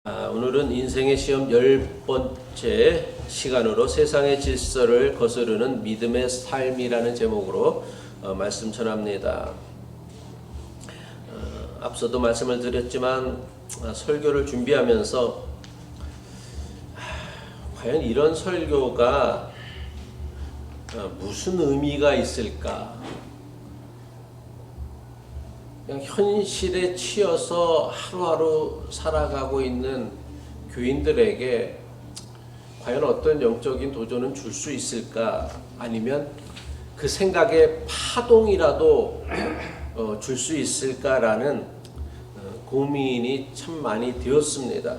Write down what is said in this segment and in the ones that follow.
오늘은 인생의 시험 10번째 시간으로 세상의 질서를 거스르는 믿음의 삶이라는 제목으로 말씀 전합니다. 앞서도 말씀을 드렸지만 설교를 준비하면서 과연 이런 설교가 무슨 의미가 있을까? 그냥 현실에 치여서 하루하루 살아가고 있는 교인들에게 과연 어떤 영적인 도전은 줄 수 있을까? 아니면 그 생각에 파동이라도 줄 수 있을까라는 고민이 참 많이 되었습니다.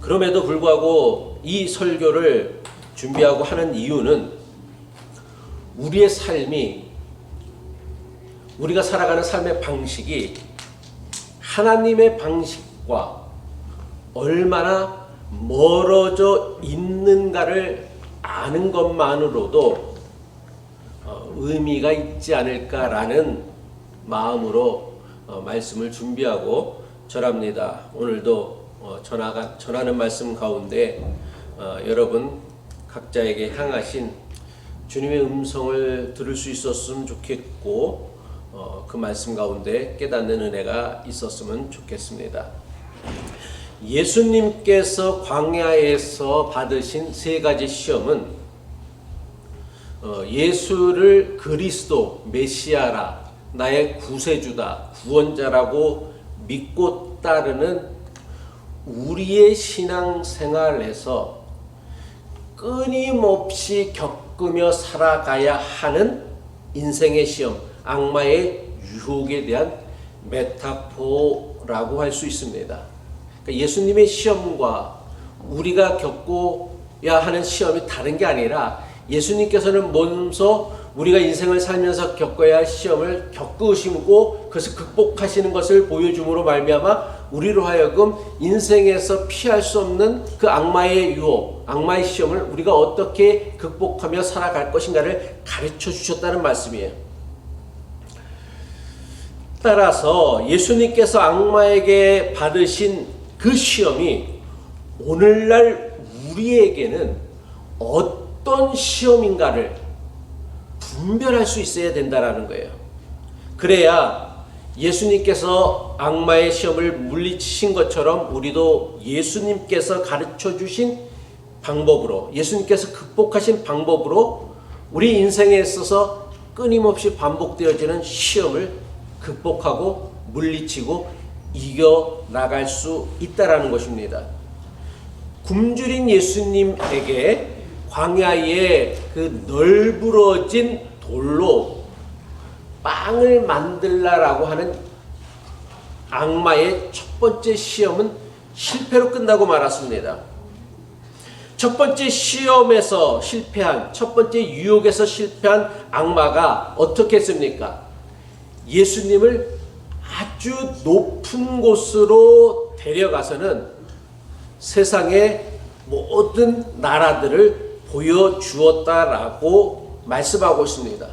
그럼에도 불구하고 이 설교를 준비하고 하는 이유는 우리의 삶이, 우리가 살아가는 삶의 방식이 하나님의 방식과 얼마나 멀어져 있는가를 아는 것만으로도 의미가 있지 않을까라는 마음으로 말씀을 준비하고 전합니다. 오늘도 전하는 말씀 가운데 여러분 각자에게 향하신 주님의 음성을 들을 수 있었으면 좋겠고 그 말씀 가운데 깨닫는 은혜가 있었으면 좋겠습니다. 예수님께서 광야에서 받으신 세 가지 시험은 예수를 그리스도, 메시아라, 나의 구세주다, 구원자라고 믿고 따르는 우리의 신앙생활에서 끊임없이 겪으며 살아가야 하는 인생의 시험, 악마의 유혹에 대한 메타포라고 할 수 있습니다. 그러니까 예수님의 시험과 우리가 겪어야 하는 시험이 다른 게 아니라 예수님께서는 먼저 우리가 인생을 살면서 겪어야 할 시험을 겪으시고 그것을 극복하시는 것을 보여줌으로 말미암아 우리로 하여금 인생에서 피할 수 없는 그 악마의 유혹, 악마의 시험을 우리가 어떻게 극복하며 살아갈 것인가를 가르쳐 주셨다는 말씀이에요. 따라서 예수님께서 악마에게 받으신 그 시험이 오늘날 우리에게는 어떤 시험인가를 분별할 수 있어야 된다는 거예요. 그래야 예수님께서 악마의 시험을 물리치신 것처럼 우리도 예수님께서 가르쳐 주신 방법으로, 예수님께서 극복하신 방법으로 우리 인생에 있어서 끊임없이 반복되어지는 시험을 극복하고 물리치고 이겨나갈 수 있다라는 것입니다. 굶주린 예수님에게 광야에 그 널브러진 돌로 빵을 만들라라고 하는 악마의 첫 번째 시험은 실패로 끝나고 말았습니다. 첫 번째 시험에서 실패한, 첫 번째 유혹에서 실패한 악마가 어떻게 했습니까? 예수님을 아주 높은 곳으로 데려가서는 세상의 모든 나라들을 보여주었다라고 말씀하고 있습니다.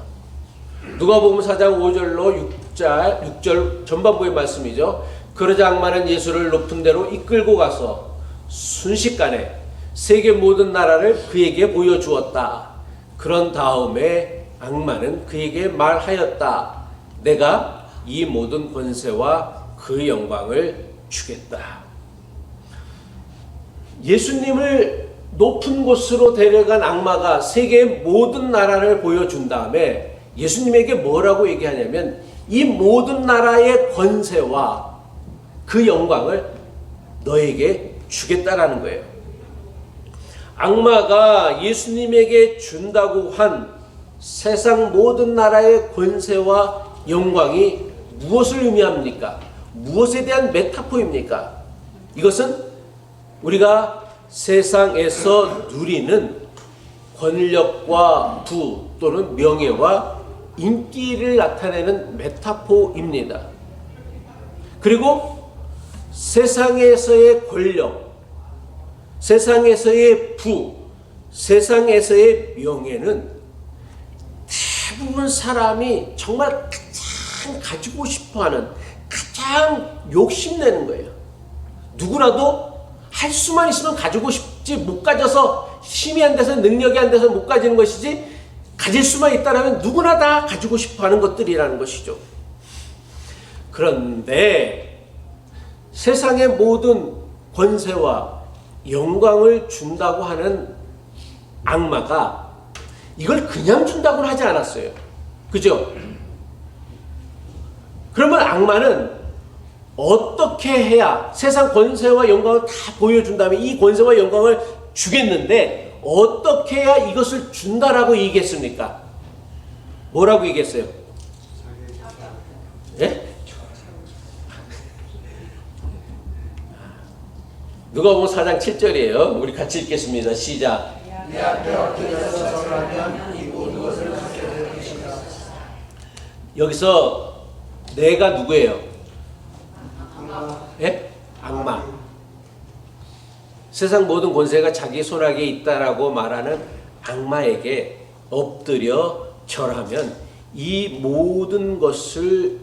누가복음 4장 5절로 6절 전반부의 말씀이죠. 그러자 악마는 예수를 높은 데로 이끌고 가서 순식간에 세계 모든 나라를 그에게 보여주었다. 그런 다음에 악마는 그에게 말하였다. 내가 이 모든 권세와 그 영광을 주겠다. 예수님을 높은 곳으로 데려간 악마가 세계의 모든 나라를 보여준 다음에 예수님에게 뭐라고 얘기하냐면 이 모든 나라의 권세와 그 영광을 너에게 주겠다라는 거예요. 악마가 예수님에게 준다고 한 세상 모든 나라의 권세와 영광이 무엇을 의미합니까? 무엇에 대한 메타포입니까? 이것은 우리가 세상에서 누리는 권력과 부 또는 명예와 인기를 나타내는 메타포입니다. 그리고 세상에서의 권력, 세상에서의 부, 세상에서의 명예는 대부분 사람이 정말 가장 가지고 싶어하는, 가장 욕심내는 거예요. 누구라도 할 수만 있으면 가지고 싶지, 못 가져서 힘이 안 돼서 능력이 안 돼서 못 가지는 것이지, 가질 수만 있다면 누구나 다 가지고 싶어 하는 것들이라는 것이죠. 그런데 세상의 모든 권세와 영광을 준다고 하는 악마가 이걸 그냥 준다고는 하지 않았어요. 그죠? 그러면 악마는 어떻게 해야 세상 권세와 영광을 다 보여준 다음에 이 권세와 영광을 주겠는데 어떻게 해야 이것을 준다라고 얘기했습니까? 뭐라고 얘기했어요? 예? 누가복음 4장 7절이에요. 우리 같이 읽겠습니다. 시작. 네 앞에 엎드려서 절하면 이 모든 것을 갖게 될 것이다. 여기서 내가 누구예요? 예? 악마. 세상 모든 권세가 자기 손아귀에 있다라고 말하는 악마에게 엎드려 절하면 이 모든 것을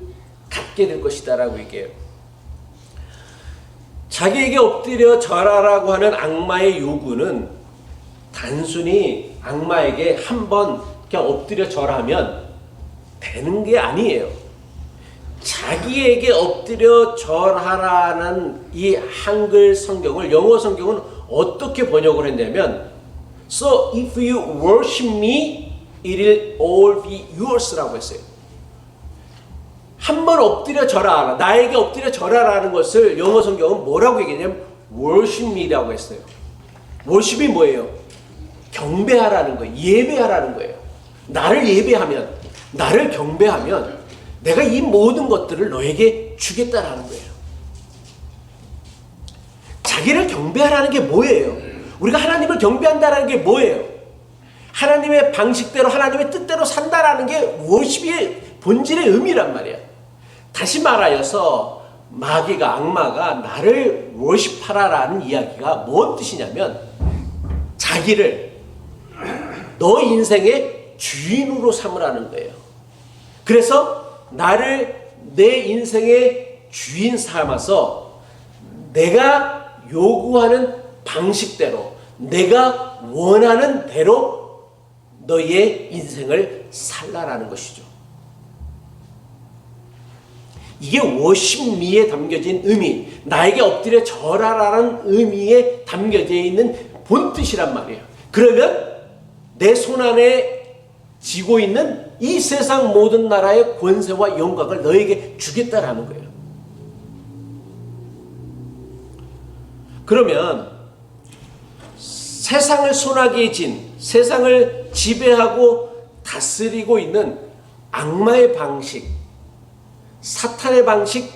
갖게 될 것이다라고 얘기해요. 자기에게 엎드려 절하라고 하는 악마의 요구는 단순히 악마에게 한번 그냥 엎드려 절하면 되는 게 아니에요. 자기에게 엎드려 절하라는 이 한글 성경을 영어 성경은 어떻게 번역을 했냐면 So if you worship me, it will all be yours라고 했어요. 한번 엎드려 절하라, 나에게 엎드려 절하라는 것을 영어 성경은 뭐라고 얘기했냐면 worship me라고 했어요. worship이 뭐예요? 경배하라는 거예요. 예배하라는 거예요. 나를 예배하면, 나를 경배하면 내가 이 모든 것들을 너에게 주겠다라는 거예요. 자기를 경배하라는 게 뭐예요? 우리가 하나님을 경배한다라는 게 뭐예요? 하나님의 방식대로 하나님의 뜻대로 산다라는 게 워십의 본질의 의미란 말이야. 다시 말하여서 마귀가, 악마가 나를 워십하라라는 이야기가 뭔 뜻이냐면 자기를 너 인생의 주인으로 삼으라는 거예요. 그래서 나를 내 인생의 주인 삼아서 내가 요구하는 방식대로 내가 원하는 대로 너의 인생을 살라라는 것이죠. 이게 워십미에 담겨진 의미, 나에게 엎드려 절하라는 의미에 담겨져 있는 본뜻이란 말이에요. 그러면 내 손안에 쥐고 있는 이 세상 모든 나라의 권세와 영광을 너에게 주겠다라는 거예요. 그러면 세상을 손아귀에 쥔, 세상을 지배하고 다스리고 있는 악마의 방식, 사탄의 방식,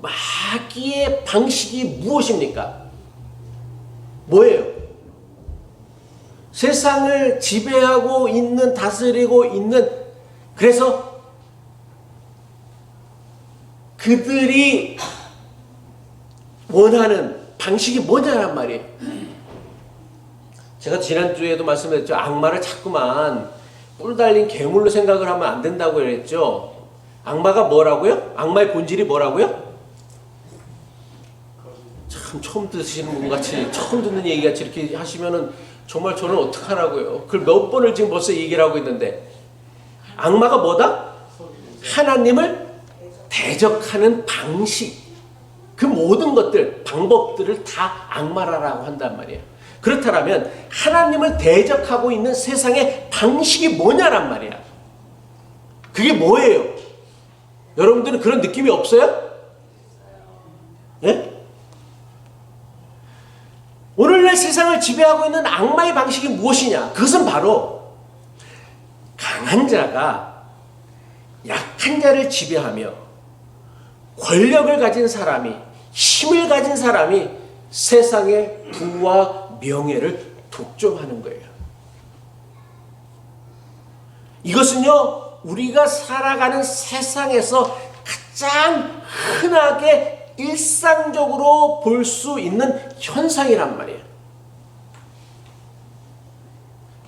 마귀의 방식이 무엇입니까? 뭐예요? 세상을 지배하고 있는, 다스리고 있는, 그래서 그들이 원하는 방식이 뭐냐란 말이에요. 제가 지난주에도 말씀드렸죠. 악마를 자꾸만 뿔 달린 괴물로 생각을 하면 안 된다고 그랬죠. 악마가 뭐라고요? 악마의 본질이 뭐라고요? 참 처음 듣시는 분 같이, 처음 듣는 얘기 같이 이렇게 하시면은 정말 저는 어떡하라고요. 그걸 몇 번을 지금 벌써 얘기를 하고 있는데, 악마가 뭐다? 하나님을 대적하는 방식, 그 모든 것들, 방법들을 다 악마라고 한단 말이에요. 그렇다면 하나님을 대적하고 있는 세상의 방식이 뭐냐란 말이야. 그게 뭐예요? 여러분들은 그런 느낌이 없어요? 예? 오늘날 세상을 지배하고 있는 악마의 방식이 무엇이냐? 그것은 바로 강한 자가 약한 자를 지배하며 권력을 가진 사람이, 힘을 가진 사람이 세상의 부와 명예를 독점하는 거예요. 이것은요, 우리가 살아가는 세상에서 가장 흔하게 일상적으로 볼 수 있는 현상이란 말이에요.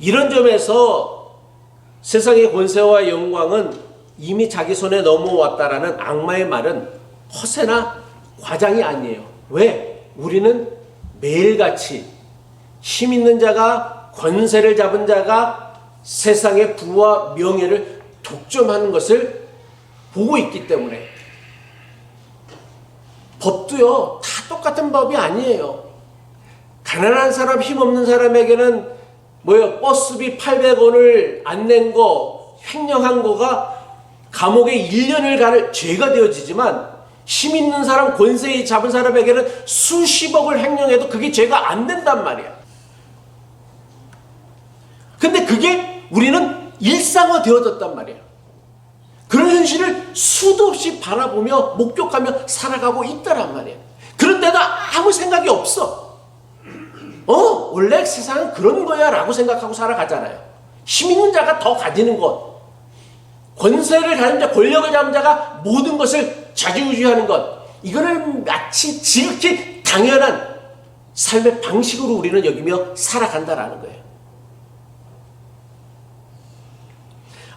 이런 점에서 세상의 권세와 영광은 이미 자기 손에 넘어왔다라는 악마의 말은 허세나 과장이 아니에요. 왜? 우리는 매일같이 힘 있는 자가, 권세를 잡은 자가 세상의 부와 명예를 독점하는 것을 보고 있기 때문에, 법도요 다 똑같은 법이 아니에요. 가난한 사람, 힘없는 사람에게는 버스비 800원을 안 낸 거, 횡령한 거가 감옥에 1년을 갈 죄가 되어지지만, 힘 있는 사람, 권세 잡은 사람에게는 수십억을 횡령해도 그게 죄가 안 된단 말이야. 근데 그게 우리는 일상화 되어졌단 말이야. 그런 현실을 수도 없이 바라보며 목격하며 살아가고 있다란 말이야. 그런데도 아무 생각이 없어. 원래 세상은 그런 거야 라고 생각하고 살아가잖아요. 힘 있는 자가 더 가지는 것, 권세를 가진 자, 권력을 잡은 자가 모든 것을 좌지우지하는 것, 이거를 마치 지극히 당연한 삶의 방식으로 우리는 여기며 살아간다라는 거예요.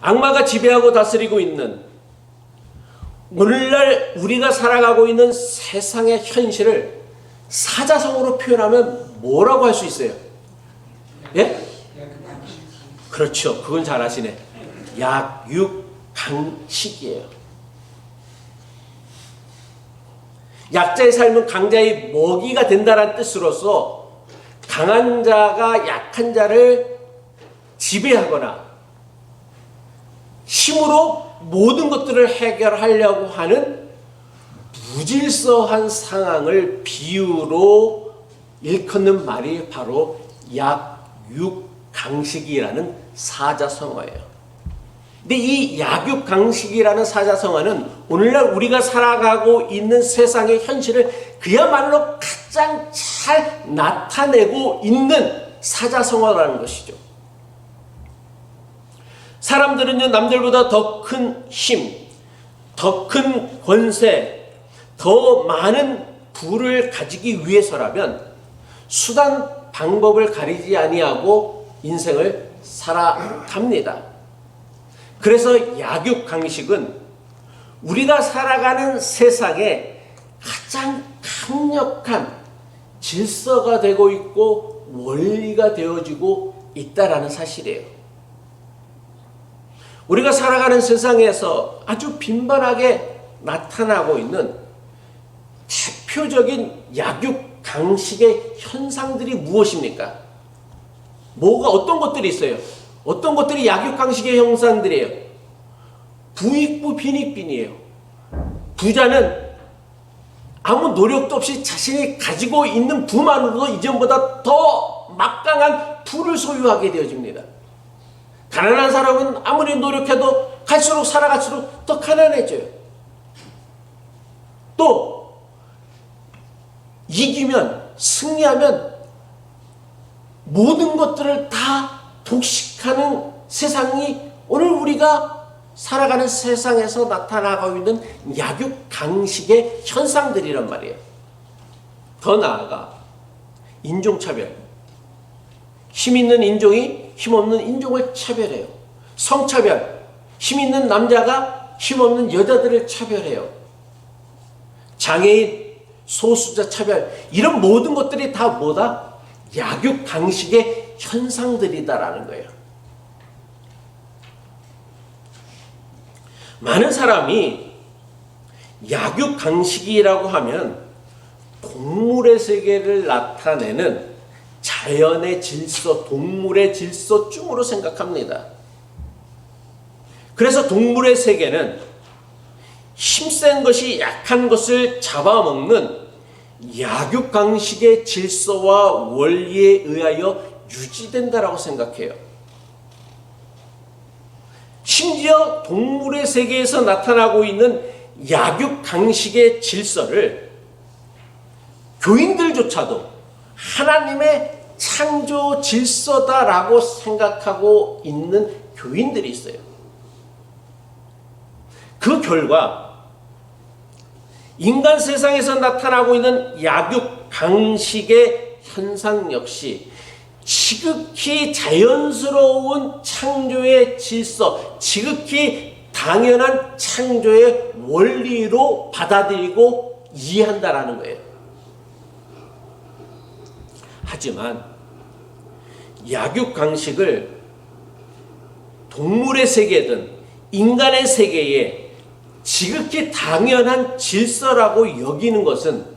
악마가 지배하고 다스리고 있는 오늘날 우리가 살아가고 있는 세상의 현실을 사자성어로 표현하면 뭐라고 할 수 있어요? 예? 그렇죠. 그건 잘 아시네. 약육강식이에요. 약자의 삶은 강자의 먹이가 된다는 뜻으로서 강한 자가 약한 자를 지배하거나 힘으로 모든 것들을 해결하려고 하는 무질서한 상황을 비유로 일컫는 말이 바로 약육강식이라는 사자성어예요. 근데 이 약육강식이라는 사자성어는 오늘날 우리가 살아가고 있는 세상의 현실을 그야말로 가장 잘 나타내고 있는 사자성어라는 것이죠. 사람들은요, 남들보다 더 큰 힘, 더 큰 권세, 더 많은 부를 가지기 위해서라면 수단, 방법을 가리지 아니하고 인생을 살아갑니다. 그래서 약육강식은 우리가 살아가는 세상에 가장 강력한 질서가 되고 있고 원리가 되어지고 있다라는 사실이에요. 우리가 살아가는 세상에서 아주 빈번하게 나타나고 있는 대표적인 약육강식의 현상들이 무엇입니까? 어떤 것들이 있어요? 어떤 것들이 약육강식의 형상들이에요? 부익부 빈익빈이에요. 부자는 아무 노력도 없이 자신이 가지고 있는 부만으로도 이전보다 더 막강한 부를 소유하게 되어집니다. 가난한 사람은 아무리 노력해도 살아갈수록 더 가난해져요. 또 이기면, 승리하면 모든 것들을 다 독식하는 세상이 오늘 우리가 살아가는 세상에서 나타나고 있는 약육강식의 현상들이란 말이에요. 더 나아가 인종차별. 힘 있는 인종이 힘없는 인종을 차별해요. 성차별. 힘 있는 남자가 힘없는 여자들을 차별해요. 장애인, 소수자 차별. 이런 모든 것들이 다 뭐다? 약육강식의 현상들이다라는 거예요. 많은 사람이 약육강식이라고 하면 동물의 세계를 나타내는 자연의 질서, 동물의 질서쯤으로 생각합니다. 그래서 동물의 세계는 힘센 것이 약한 것을 잡아먹는 약육강식의 질서와 원리에 의하여 유지된다라고 생각해요. 심지어 동물의 세계에서 나타나고 있는 약육강식의 질서를 교인들조차도 하나님의 창조 질서다라고 생각하고 있는 교인들이 있어요. 그 결과 인간 세상에서 나타나고 있는 약육강식의 현상 역시 지극히 자연스러운 창조의 질서, 지극히 당연한 창조의 원리로 받아들이고 이해한다라는 거예요. 하지만 약육강식을 동물의 세계든 인간의 세계에 지극히 당연한 질서라고 여기는 것은,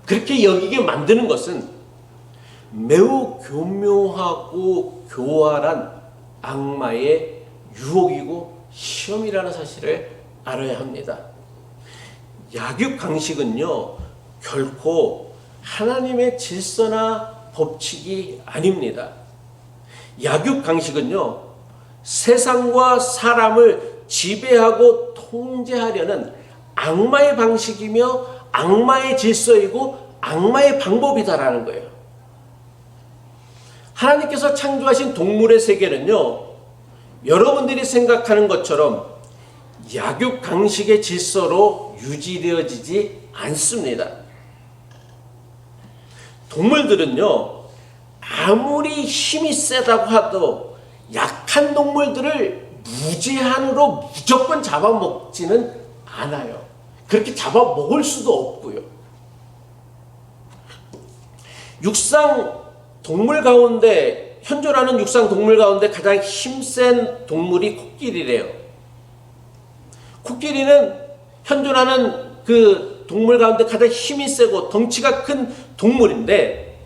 그렇게 여기게 만드는 것은 매우 교묘하고 교활한 악마의 유혹이고 시험이라는 사실을 알아야 합니다. 약육강식은요, 결코 하나님의 질서나 법칙이 아닙니다. 약육강식은요, 세상과 사람을 지배하고 통제하려는 악마의 방식이며 악마의 질서이고 악마의 방법이다라는 거예요. 하나님께서 창조하신 동물의 세계는요, 여러분들이 생각하는 것처럼 약육강식의 질서로 유지되어지지 않습니다. 동물들은요, 아무리 힘이 세다고 하도 약한 동물들을 무제한으로 무조건 잡아먹지는 않아요. 그렇게 잡아먹을 수도 없고요. 육상 동물 가운데, 현존하는 육상 동물 가운데 가장 힘센 동물이 코끼리래요. 코끼리는 현존하는 그 동물 가운데 가장 힘이 세고 덩치가 큰 동물인데,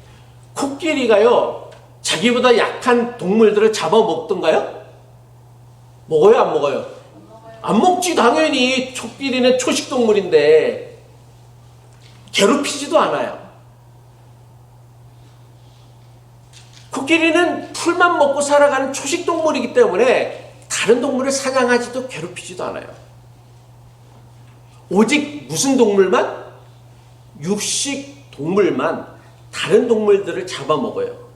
코끼리가요, 자기보다 약한 동물들을 잡아먹던가요? 먹어요, 안 먹어요? 안 먹지, 당연히. 코끼리는 초식동물인데 괴롭히지도 않아요. 코끼리는 풀만 먹고 살아가는 초식동물이기 때문에 다른 동물을 사냥하지도 괴롭히지도 않아요. 오직 무슨 동물만? 육식 동물만 다른 동물들을 잡아먹어요.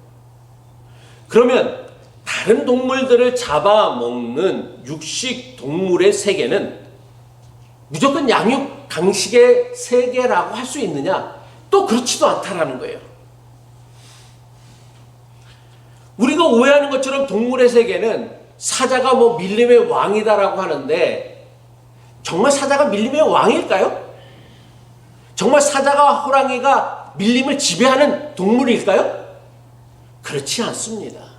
그러면 다른 동물들을 잡아먹는 육식 동물의 세계는 무조건 양육강식의 세계라고 할 수 있느냐? 또 그렇지도 않다라는 거예요. 우리가 오해하는 것처럼 동물의 세계는 사자가 뭐 밀림의 왕이다라고 하는데, 정말 사자가 밀림의 왕일까요? 정말 사자가 호랑이가 밀림을 지배하는 동물일까요? 그렇지 않습니다.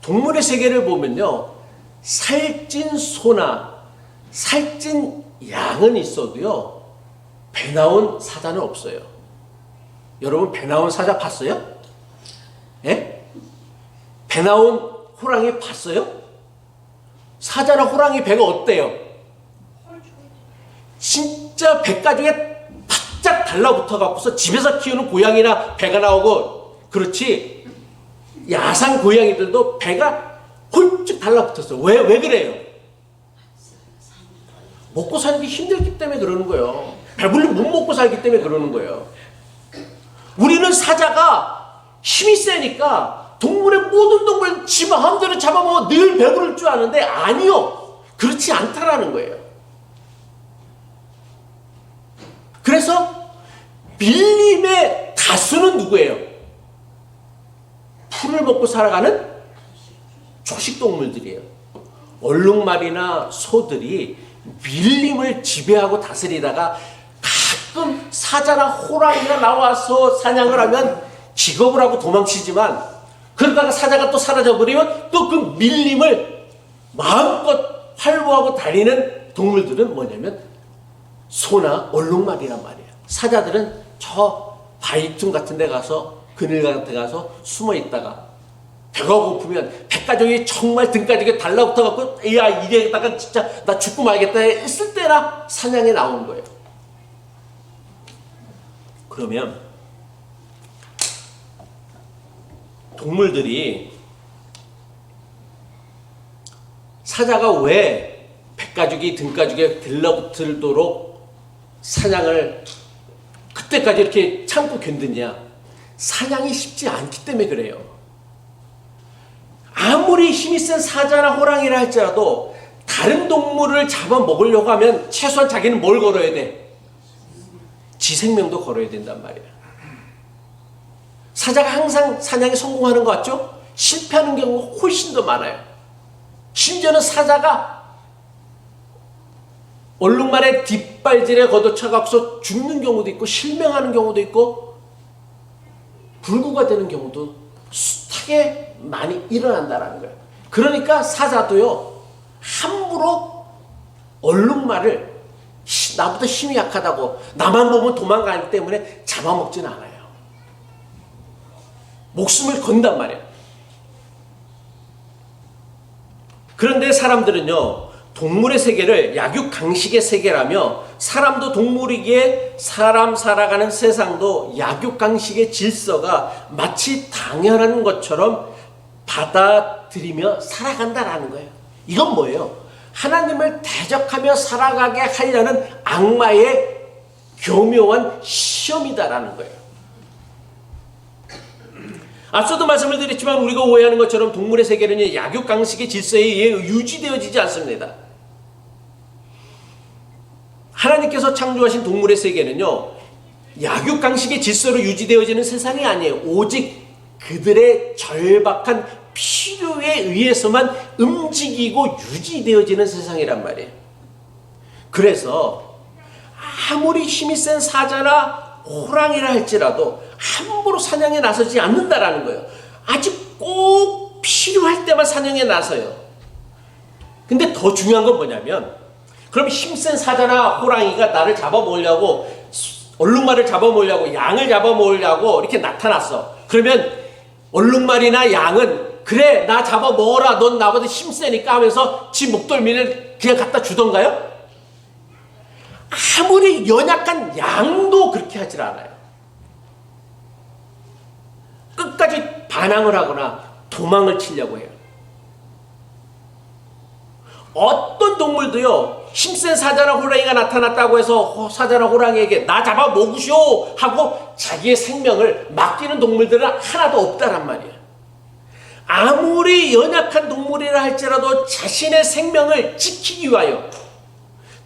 동물의 세계를 보면요, 살찐 소나 살찐 양은 있어도요, 배 나온 사자는 없어요. 여러분, 배 나온 사자 봤어요? 예? 배 나온 호랑이 봤어요? 사자나 호랑이 배가 어때요? 진짜 배 가죽에 바짝 달라붙어 갖고서 집에서 키우는 고양이나 배가 나오고, 그렇지 야상 고양이들도 배가 홀쭉 달라붙었어요. 왜 그래요? 먹고 사는 게 힘들기 때문에 그러는 거예요. 배불리 못 먹고 살기 때문에 그러는 거예요. 우리는 사자가 힘이 세니까 동물의 모든 동물을 지 마음대로 잡아먹어 늘 배부를 줄 아는데, 아니요, 그렇지 않다라는 거예요. 그래서 밀림의 다수는 누구예요? 풀을 먹고 살아가는 초식동물들이에요. 얼룩말이나 소들이 밀림을 지배하고 다스리다가 가끔 사자나 호랑이가 나와서 사냥을 하면 기겁을 하고 도망치지만, 그러다가 사자가 또 사라져버리면 또 그 밀림을 마음껏 활보하고 다니는 동물들은 뭐냐면 소나 얼룩말이란 말이에요. 사자들은 저 바위틈 같은 데 가서, 그늘 같은 데 가서 숨어 있다가 배가 고프면 백가족이 정말 등가죽에 달라붙어 갖고, 야, 이래다가 진짜 나 죽고 말겠다 했을 때나 사냥에 나오는 거예요. 그러면 동물들이, 사자가 왜 백가죽이 등가죽에 들러붙도록 사냥을 그때까지 이렇게 참고 견디냐? 사냥이 쉽지 않기 때문에 그래요. 아무리 힘이 센 사자나 호랑이라 할지라도 다른 동물을 잡아먹으려고 하면 최소한 자기는 뭘 걸어야 돼? 지 생명도 걸어야 된단 말이야. 사자가 항상 사냥에 성공하는 것 같죠? 실패하는 경우가 훨씬 더 많아요. 심지어는 사자가 얼룩말의 뒷발질에 걷어차갖고서 죽는 경우도 있고 실명하는 경우도 있고, 불구가 되는 경우도 숱하게 많이 일어난다는 거예요. 그러니까 사자도요, 함부로 얼룩말을 나보다 힘이 약하다고 나만 보면 도망가기 때문에 잡아먹지는 않아요. 목숨을 건단 말이에요. 그런데 사람들은요, 동물의 세계를 약육강식의 세계라며 사람도 동물이기에 사람 살아가는 세상도 약육강식의 질서가 마치 당연한 것처럼 받아들이며 살아간다라는 거예요. 이건 뭐예요? 하나님을 대적하며 살아가게 하려는 악마의 교묘한 시험이다라는 거예요. 앞서도 말씀을 드렸지만 우리가 오해하는 것처럼 동물의 세계는 약육강식의 질서에 의해 유지되어지지 않습니다. 하나님께서 창조하신 동물의 세계는요, 약육강식의 질서로 유지되어지는 세상이 아니에요. 오직 그들의 절박한 필요에 의해서만 움직이고 유지되어지는 세상이란 말이에요. 그래서 아무리 힘이 센 사자나 호랑이라 할지라도 함부로 사냥에 나서지 않는다라는 거예요. 아직 꼭 필요할 때만 사냥에 나서요. 근데 더 중요한 건 뭐냐면, 그럼 힘센 사자나 호랑이가 나를 잡아먹으려고, 얼룩말을 잡아먹으려고, 양을 잡아먹으려고 이렇게 나타났어. 그러면 얼룩말이나 양은 그래 나 잡아먹어라, 넌 나보다 힘세니까 하면서 지 목덜미를 그냥 갖다 주던가요? 아무리 연약한 양도 그렇게 하질 않아요. 끝까지 반항을 하거나 도망을 치려고 해요. 어떤 동물도요, 힘센 사자나 호랑이가 나타났다고 해서 사자나 호랑이에게 나 잡아먹으시오 하고 자기의 생명을 맡기는 동물들은 하나도 없다란 말이에요. 아무리 연약한 동물이라 할지라도 자신의 생명을 지키기 위하여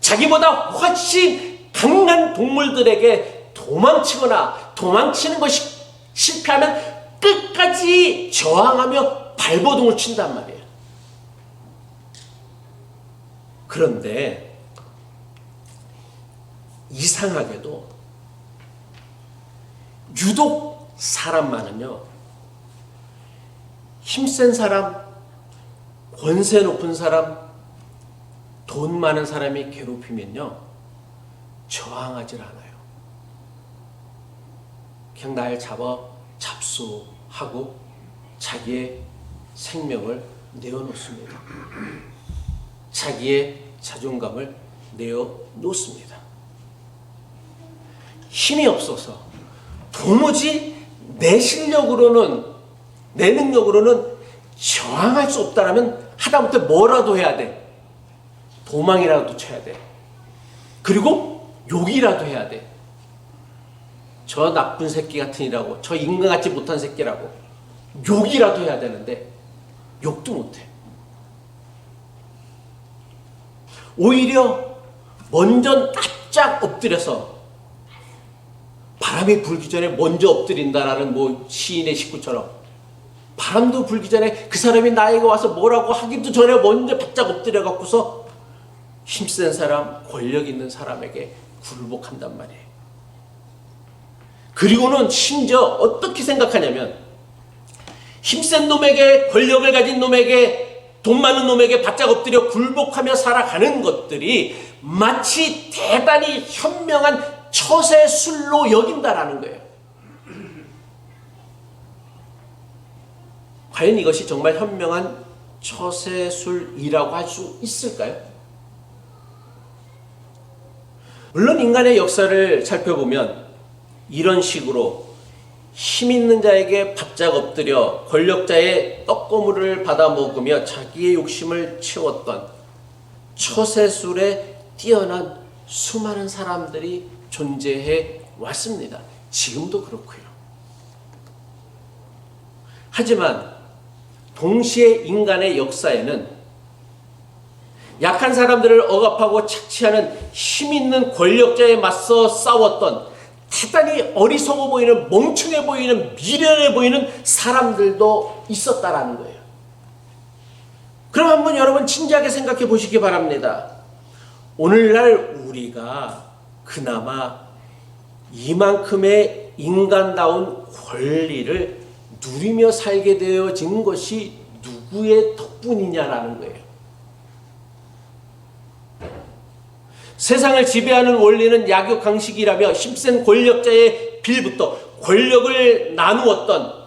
자기보다 훨씬 강한 동물들에게 도망치거나 도망치는 것이 실패하면 끝까지 저항하며 발버둥을 친단 말이에요. 그런데 이상하게도 유독 사람만은요, 힘센 사람, 권세 높은 사람, 돈 많은 사람이 괴롭히면요, 저항하질 않아요. 그냥 날 잡수하고 자기의 생명을 내어놓습니다. 자기의 자존감을 내어놓습니다. 힘이 없어서 도무지 내 실력으로는, 내 능력으로는 저항할 수 없다라면 하다못해 뭐라도 해야 돼. 도망이라도 쳐야 돼. 그리고 욕이라도 해야 돼. 저 나쁜 새끼 같으니라고, 저 인간 같지 못한 새끼라고 욕이라도 해야 되는데 욕도 못해. 오히려 먼저 납작 엎드려서, 바람이 불기 전에 먼저 엎드린다라는 뭐 시인의 식구처럼, 바람도 불기 전에 그 사람이 나에게 와서 뭐라고 하기도 전에 먼저 바짝 엎드려 갖고서 힘센 사람, 권력 있는 사람에게 굴복한단 말이에요. 그리고는 심지어 어떻게 생각하냐면, 힘센 놈에게, 권력을 가진 놈에게, 돈 많은 놈에게 바짝 엎드려 굴복하며 살아가는 것들이 마치 대단히 현명한 처세술로 여긴다라는 거예요. 과연 이것이 정말 현명한 처세술이라고 할 수 있을까요? 물론 인간의 역사를 살펴보면 이런 식으로 힘 있는 자에게 바짝 엎드려 권력자의 떡고물을 받아 먹으며 자기의 욕심을 채웠던 처세술에 뛰어난 수많은 사람들이 존재해 왔습니다. 지금도 그렇고요. 하지만 동시에 인간의 역사에는 약한 사람들을 억압하고 착취하는 힘 있는 권력자에 맞서 싸웠던 대단히 어리석어 보이는, 멍청해 보이는, 미련해 보이는 사람들도 있었다라는 거예요. 그럼 한번 여러분 진지하게 생각해 보시기 바랍니다. 오늘날 우리가 그나마 이만큼의 인간다운 권리를 누리며 살게 되어진 것이 누구의 덕분이냐라는 거예요. 세상을 지배하는 원리는 약육강식이라며 힘센 권력자의 빌부터 권력을 나누었던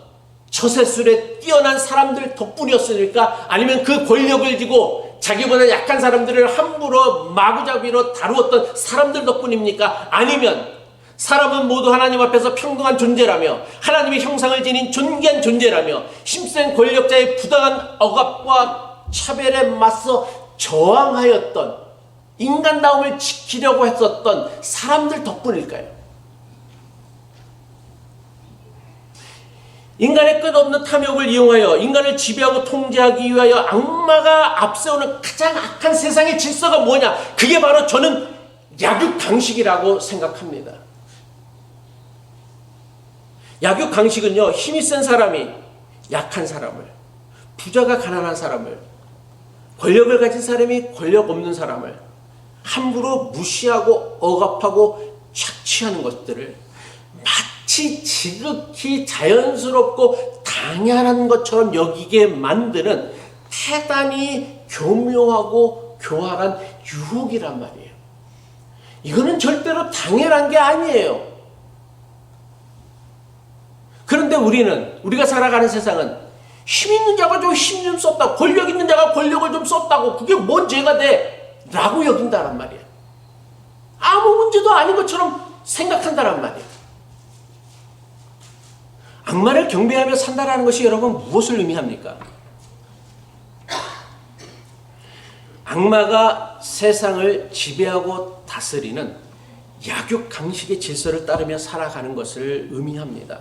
처세술에 뛰어난 사람들 덕분이었으니까, 아니면 그 권력을 쥐고 자기보다 약한 사람들을 함부로 마구잡이로 다루었던 사람들 덕분입니까? 아니면 사람은 모두 하나님 앞에서 평등한 존재라며 하나님의 형상을 지닌 존귀한 존재라며 힘센 권력자의 부당한 억압과 차별에 맞서 저항하였던, 인간다움을 지키려고 했었던 사람들 덕분일까요? 인간의 끝없는 탐욕을 이용하여 인간을 지배하고 통제하기 위하여 악마가 앞세우는 가장 악한 세상의 질서가 뭐냐? 그게 바로 저는 약육강식이라고 생각합니다. 약육강식은요, 힘이 센 사람이 약한 사람을, 부자가 가난한 사람을, 권력을 가진 사람이 권력 없는 사람을 함부로 무시하고 억압하고 착취하는 것들을 마치 지극히 자연스럽고 당연한 것처럼 여기게 만드는 대단히 교묘하고 교활한 유혹이란 말이에요. 이거는 절대로 당연한 게 아니에요. 그런데 우리가 살아가는 세상은 힘 있는 자가 좀 힘 좀 썼다, 권력 있는 자가 권력을 좀 썼다고 그게 뭔 죄가 돼? 라고 여긴다란 말이에요. 아무 문제도 아닌 것처럼 생각한다란 말이에요. 악마를 경배하며 산다라는 것이 여러분 무엇을 의미합니까? 악마가 세상을 지배하고 다스리는 약육강식의 질서를 따르며 살아가는 것을 의미합니다.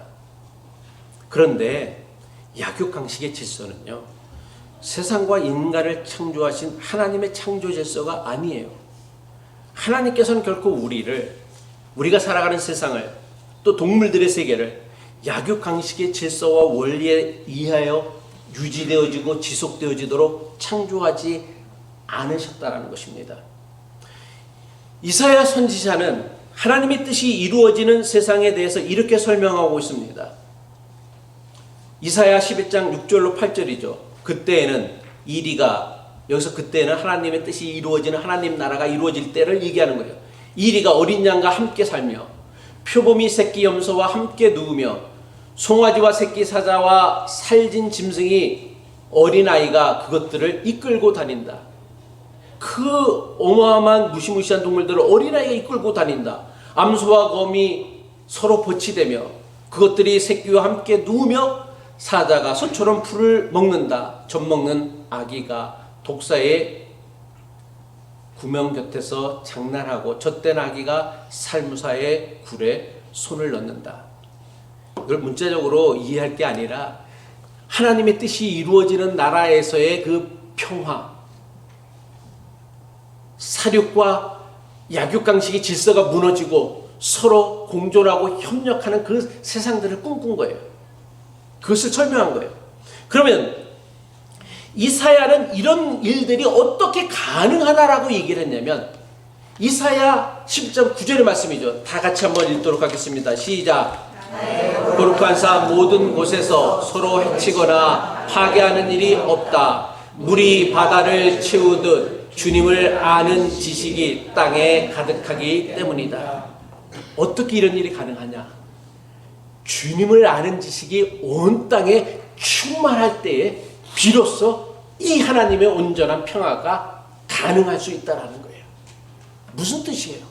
그런데 약육강식의 질서는요, 세상과 인간을 창조하신 하나님의 창조 질서가 아니에요. 하나님께서는 결코 우리가 살아가는 세상을, 또 동물들의 세계를 약육강식의 질서와 원리에 의하여 유지되어지고 지속되어지도록 창조하지 않으셨다는 것입니다. 이사야 선지자는 하나님의 뜻이 이루어지는 세상에 대해서 이렇게 설명하고 있습니다. 이사야 11장 6절로 8절이죠. 그때에는 여기서 그때는 하나님의 뜻이 이루어지는 하나님 나라가 이루어질 때를 얘기하는 거예요. 이리가 어린 양과 함께 살며 표범이 새끼 염소와 함께 누우며 송아지와 새끼 사자와 살진 짐승이 어린아이가 그것들을 이끌고 다닌다. 그 어마어마한 무시무시한 동물들을 어린아이가 이끌고 다닌다. 암소와 거미 서로 보치되며 그것들이 새끼와 함께 누우며 사자가 소처럼 풀을 먹는다. 젖먹는 아기가 독사의 구명 곁에서 장난하고 젖된 아기가 살무사의 굴에 손을 넣는다. 이걸 문자적으로 이해할 게 아니라 하나님의 뜻이 이루어지는 나라에서의 그 평화, 사육과 약육강식의 질서가 무너지고 서로 공존하고 협력하는 그 세상들을 꿈꾼 거예요. 그것을 설명한 거예요. 그러면 이사야는 이런 일들이 어떻게 가능하다라고 얘기를 했냐면, 이사야 10장 9절의 말씀이죠. 다 같이 한번 읽도록 하겠습니다. 시작. 거룩한 산 모든 곳에서 서로 해치거나 파괴하는 일이 없다. 물이 바다를 채우듯 주님을 아는 지식이 땅에 가득하기 때문이다. 어떻게 이런 일이 가능하냐? 주님을 아는 지식이 온 땅에 충만할 때에 비로소 이 하나님의 온전한 평화가 가능할 수 있다는 거예요. 무슨 뜻이에요?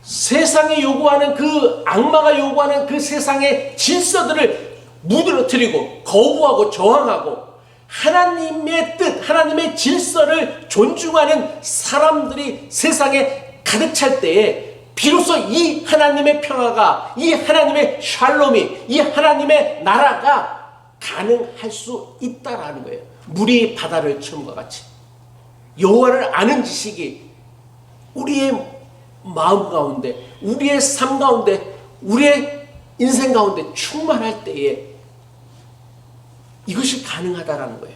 세상이 요구하는 그 악마가 요구하는 그 세상의 질서들을 무너뜨리고 거부하고 저항하고 하나님의 뜻, 하나님의 질서를 존중하는 사람들이 세상에 가득 찰 때에 비로소 이 하나님의 평화가, 이 하나님의 샬롬이, 이 하나님의 나라가 가능할 수 있다라는 거예요. 물이 바다를 채움과 같이 여호와를 아는 지식이 우리의 마음 가운데, 우리의 삶 가운데, 우리의 인생 가운데 충만할 때에 이것이 가능하다라는 거예요.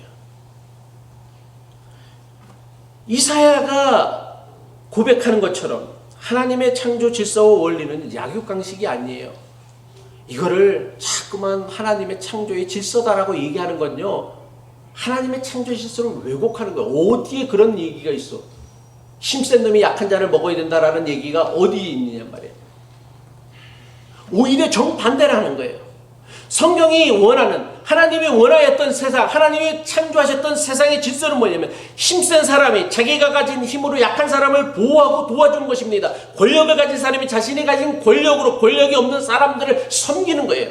이사야가 고백하는 것처럼 하나님의 창조 질서와 원리는 약육강식이 아니에요. 이거를 자꾸만 하나님의 창조의 질서다라고 얘기하는 건요, 하나님의 창조 질서를 왜곡하는 거예요. 어디에 그런 얘기가 있어? 힘센 놈이 약한 자를 먹어야 된다라는 얘기가 어디에 있느냐 말이에요. 오히려 정반대를 하는 거예요. 성경이 원하는, 하나님이 원하였던 세상, 하나님이 창조하셨던 세상의 질서는 뭐냐면 힘센 사람이 자기가 가진 힘으로 약한 사람을 보호하고 도와주는 것입니다. 권력을 가진 사람이 자신이 가진 권력으로 권력이 없는 사람들을 섬기는 거예요.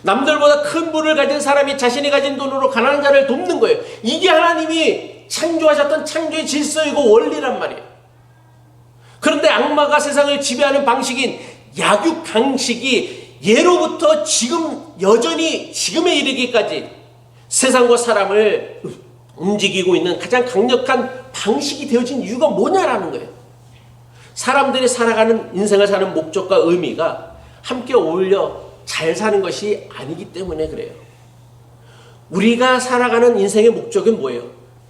남들보다 큰 부를 가진 사람이 자신이 가진 돈으로 가난한 자를 돕는 거예요. 이게 하나님이 창조하셨던 창조의 질서이고 원리란 말이에요. 그런데 악마가 세상을 지배하는 방식인 약육강식이 예로부터 지금 여전히 지금에 이르기까지 세상과 사람을 움직이고 있는 가장 강력한 방식이 되어진 이유가 뭐냐라는 거예요. 사람들이 살아가는 인생을 사는 목적과 의미가 함께 어울려 잘 사는 것이 아니기 때문에 그래요. 우리가 살아가는 인생의 목적은 뭐예요?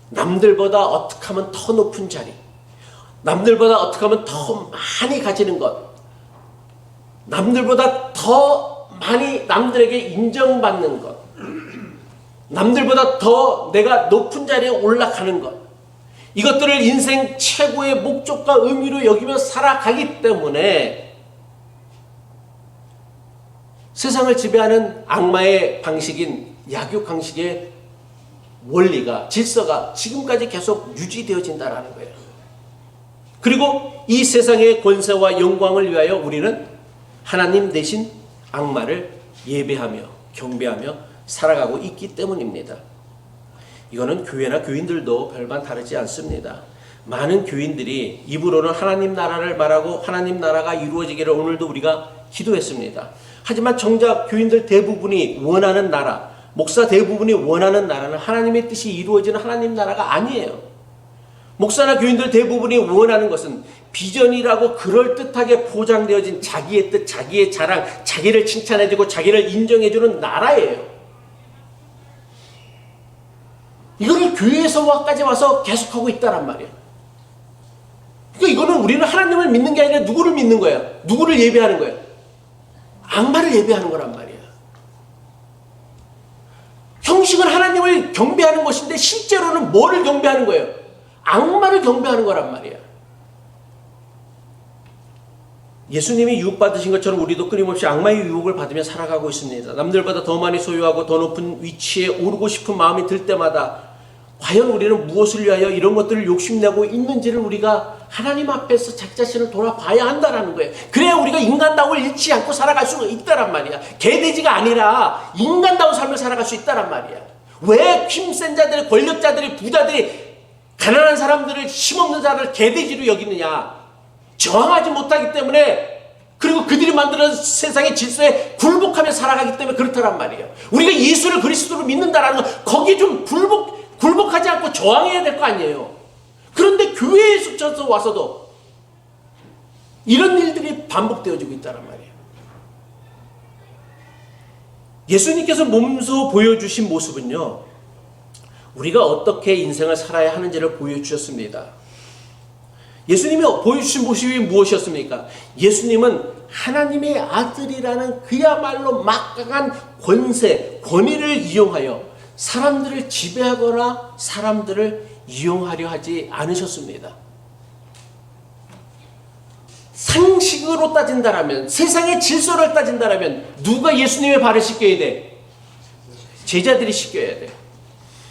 남들보다 어떻게 하면 더 높은 자리, 남들보다 어떻게 하면 더 많이 가지는 것, 남들보다 더 많이 남들에게 인정받는 것, 남들보다 더 내가 높은 자리에 올라가는 것, 이것들을 인생 최고의 목적과 의미로 여기며 살아가기 때문에 세상을 지배하는 악마의 방식인 약육강식의 원리가, 질서가 지금까지 계속 유지되어진다는 거예요. 그리고 이 세상의 권세와 영광을 위하여 우리는 하나님 대신 악마를 예배하며 경배하며 살아가고 있기 때문입니다. 이거는 교회나 교인들도 별반 다르지 않습니다. 많은 교인들이 입으로는 하나님 나라를 말하고 하나님 나라가 이루어지기를 오늘도 우리가 기도했습니다. 하지만 정작 교인들 대부분이 원하는 나라, 목사 대부분이 원하는 나라는 하나님의 뜻이 이루어지는 하나님 나라가 아니에요. 목사나 교인들 대부분이 원하는 것은 비전이라고 그럴듯하게 포장되어진 자기의 뜻, 자기의 자랑, 자기를 칭찬해주고 자기를 인정해주는 나라예요. 이거를 교회에서까지 와서 계속하고 있다란 말이에요. 그러니까 이거는 우리는 하나님을 믿는 게 아니라 누구를 믿는 거예요? 누구를 예배하는 거예요? 악마를 예배하는 거란 말이에요. 형식은 하나님을 경배하는 것인데 실제로는 뭐를 경배하는 거예요? 악마를 경배하는 거란 말이에요. 예수님이 유혹받으신 것처럼 우리도 끊임없이 악마의 유혹을 받으며 살아가고 있습니다. 남들보다 더 많이 소유하고 더 높은 위치에 오르고 싶은 마음이 들 때마다 과연 우리는 무엇을 위하여 이런 것들을 욕심내고 있는지를 우리가 하나님 앞에서 자기 자신을 돌아봐야 한다는 거예요. 그래야 우리가 인간다움을 잃지 않고 살아갈 수 있다란 말이야. 개돼지가 아니라 인간다운 삶을 살아갈 수 있다란 말이야. 왜 힘센 자들이, 권력자들이, 부자들이 가난한 사람들을, 힘없는 자를 개돼지로 여기느냐? 저항하지 못하기 때문에, 그리고 그들이 만드는 세상의 질서에 굴복하며 살아가기 때문에 그렇다란 말이에요. 우리가 예수를 그리스도로 믿는다라는 건 거기에 좀 굴복하지 않고 저항해야 될 거 아니에요. 그런데 교회에 속쳐서 와서도 이런 일들이 반복되어지고 있다란 말이에요. 예수님께서 몸소 보여주신 모습은요, 우리가 어떻게 인생을 살아야 하는지를 보여주셨습니다. 예수님이 보여주신 모습이 무엇이었습니까? 예수님은 하나님의 아들이라는 그야말로 막강한 권세, 권위를 이용하여 사람들을 지배하거나 사람들을 이용하려 하지 않으셨습니다. 상식으로 따진다라면, 세상의 질서를 따진다라면 누가 예수님의 발을 씻겨야 돼? 제자들이 씻겨야 돼.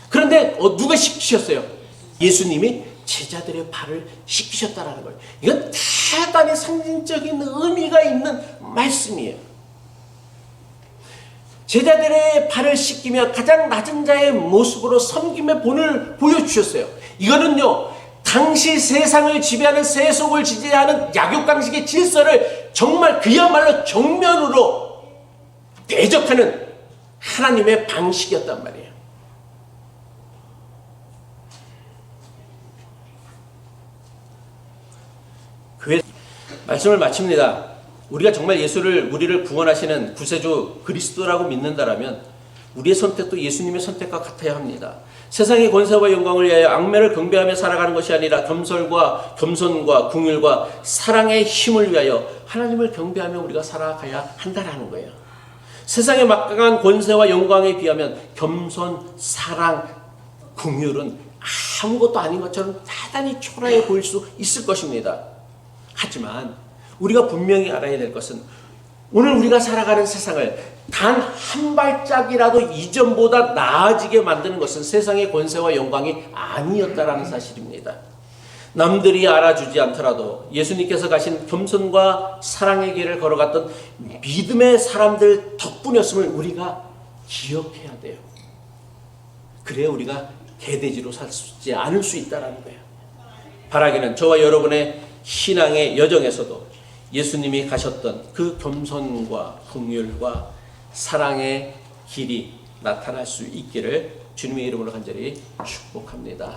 그런데 누가 씻기셨어요? 예수님이 제자들의 발을 씻기셨다라는 거예요. 이건 대단히 상징적인 의미가 있는 말씀이에요. 제자들의 발을 씻기며 가장 낮은 자의 모습으로 섬김의 본을 보여주셨어요. 이거는요, 당시 세상을 지배하는, 세속을 지배하는 약육강식의 질서를 정말 그야말로 정면으로 대적하는 하나님의 방식이었단 말이에요. 말씀을 마칩니다. 우리가 정말 예수를, 우리를 구원하시는 구세주 그리스도라고 믿는다라면 우리의 선택도 예수님의 선택과 같아야 합니다. 세상의 권세와 영광을 위하여 악매를 경배하며 살아가는 것이 아니라 겸손과 긍휼과 사랑의 힘을 위하여 하나님을 경배하며 우리가 살아가야 한다라는 거예요. 세상의 막강한 권세와 영광에 비하면 겸손, 사랑, 긍휼은 아무것도 아닌 것처럼 대단히 초라해 보일 수 있을 것입니다. 하지만 우리가 분명히 알아야 될 것은 오늘 우리가 살아가는 세상을 단 한 발짝이라도 이전보다 나아지게 만드는 것은 세상의 권세와 영광이 아니었다라는 사실입니다. 남들이 알아주지 않더라도 예수님께서 가신 겸손과 사랑의 길을 걸어갔던 믿음의 사람들 덕분이었음을 우리가 기억해야 돼요. 그래야 우리가 개돼지로 살지 않을 수 있다는 거예요. 바라기는 저와 여러분의 신앙의 여정에서도 예수님이 가셨던 그 겸손과 긍휼과 사랑의 길이 나타날 수 있기를 주님의 이름으로 간절히 축복합니다.